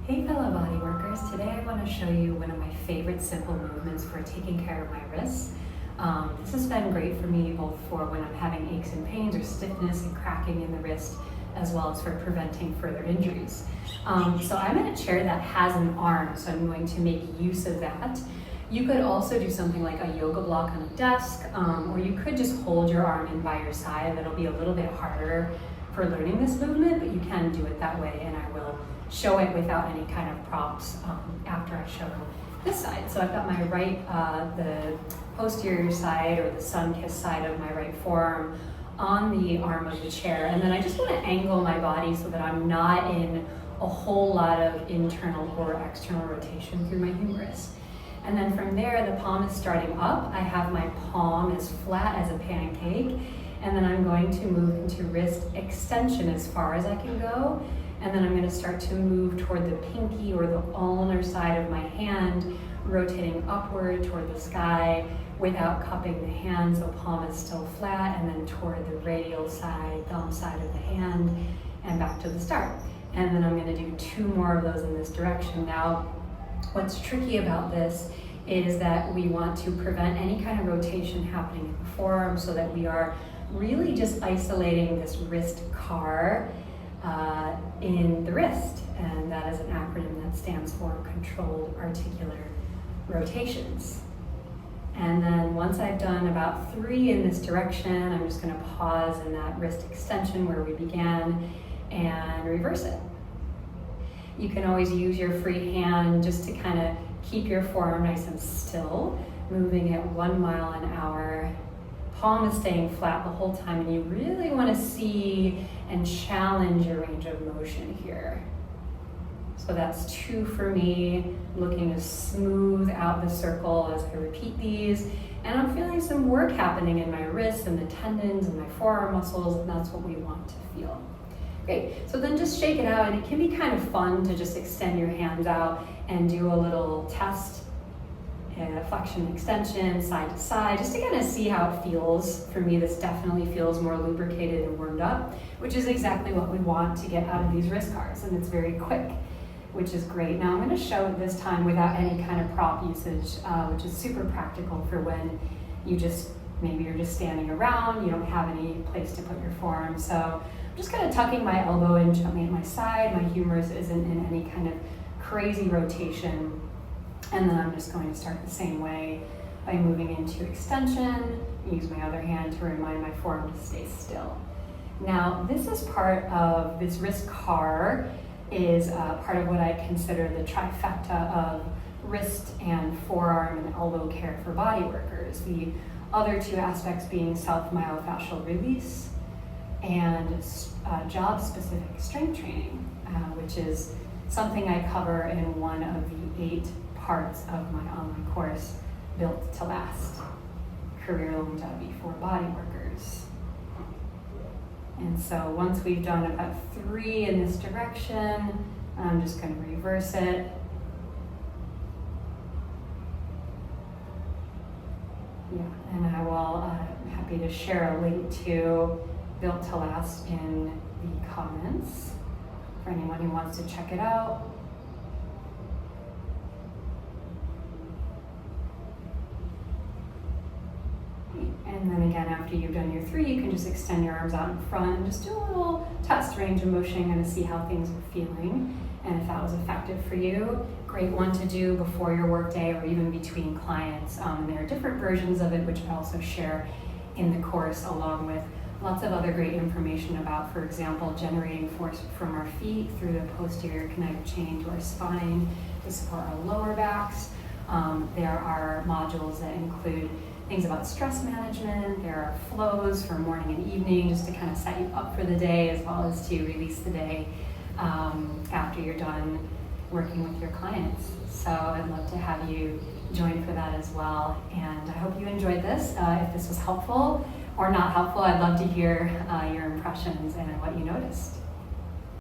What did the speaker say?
Hey fellow bodyworkers, today I want to show you one of my favorite simple movements for taking care of my wrists. This has been great for me both for when I'm having aches and pains or stiffness and cracking in the wrist, as well as for preventing further injuries. So I'm in a chair that has an arm, so I'm going to make use of that. You could also do something like a yoga block on a desk, or you could just hold your arm in by your side. That'll be a little bit harder for learning this movement, but you can do it that way, and I will show it without any kind of props after I show this side. So I've got my right, the posterior side or the sun-kissed side of my right forearm on the arm of the chair, and then I just want to angle my body so that I'm not in a whole lot of internal or external rotation through my humerus. And then from there, the palm is starting up. I have my palm as flat as a pancake, and then I'm going to move into wrist extension as far as I can go. And then I'm going to start to move toward the pinky or the ulnar side of my hand, rotating upward toward the sky without cupping the hand, so palm is still flat, and then toward the radial side, thumb side of the hand, and back to the start. And then I'm going to do 2 more of those in this direction. Now, what's tricky about this is that we want to prevent any kind of rotation happening in the forearm so that we are really just isolating this wrist car in the wrist, and that is an acronym that stands for Controlled Articular Rotations. And then once I've done about 3 in this direction, I'm just going to pause in that wrist extension where we began and reverse it. You can always use your free hand just to kind of keep your forearm nice and still, moving at 1 mile an hour. Palm is staying flat the whole time, and you really want to see and challenge your range of motion here. So that's 2 for me, looking to smooth out the circle as I repeat these. And I'm feeling some work happening in my wrists and the tendons and my forearm muscles, and that's what we want to feel. Great, so then just shake it out, and it can be kind of fun to just extend your hands out and do a little test. Flexion, extension, side to side, just to kind of see how it feels. For me, this definitely feels more lubricated and warmed up, which is exactly what we want to get out of these wrist cars, and it's very quick, which is great. Now I'm going to show it this time without any kind of prop usage, which is super practical for when you maybe you're just standing around, you don't have any place to put your forearm. So I'm just kind of tucking my elbow in gently at my side. My humerus isn't in any kind of crazy rotation. And then I'm just going to start the same way by moving into extension, use my other hand to remind my forearm to stay still. Now, this is part of, this wrist car is part of what I consider the trifecta of wrist and forearm and elbow care for body workers. The other 2 aspects being self-myofascial release and job-specific strength training, which is something I cover in one of the 8 parts of my online course, Built to Last, Career Longevity for Body Workers. And so once we've done about 3 in this direction, I'm just going to reverse it. Yeah, and I will, I'm happy to share a link to Built to Last in the comments for anyone who wants to check it out. And then again, after you've done your 3, you can just extend your arms out in front and just do a little test range of motion and see how things are feeling. And if that was effective for you, great one to do before your workday or even between clients. There are different versions of it, which I also share in the course, along with lots of other great information about, for example, generating force from our feet through the posterior kinetic chain to our spine to support our lower backs. There are modules that include things about stress management. There are flows for morning and evening just to kind of set you up for the day, as well as to release the day after you're done working with your clients. So I'd love to have you join for that as well. And I hope you enjoyed this. If this was helpful or not helpful, I'd love to hear your impressions and what you noticed.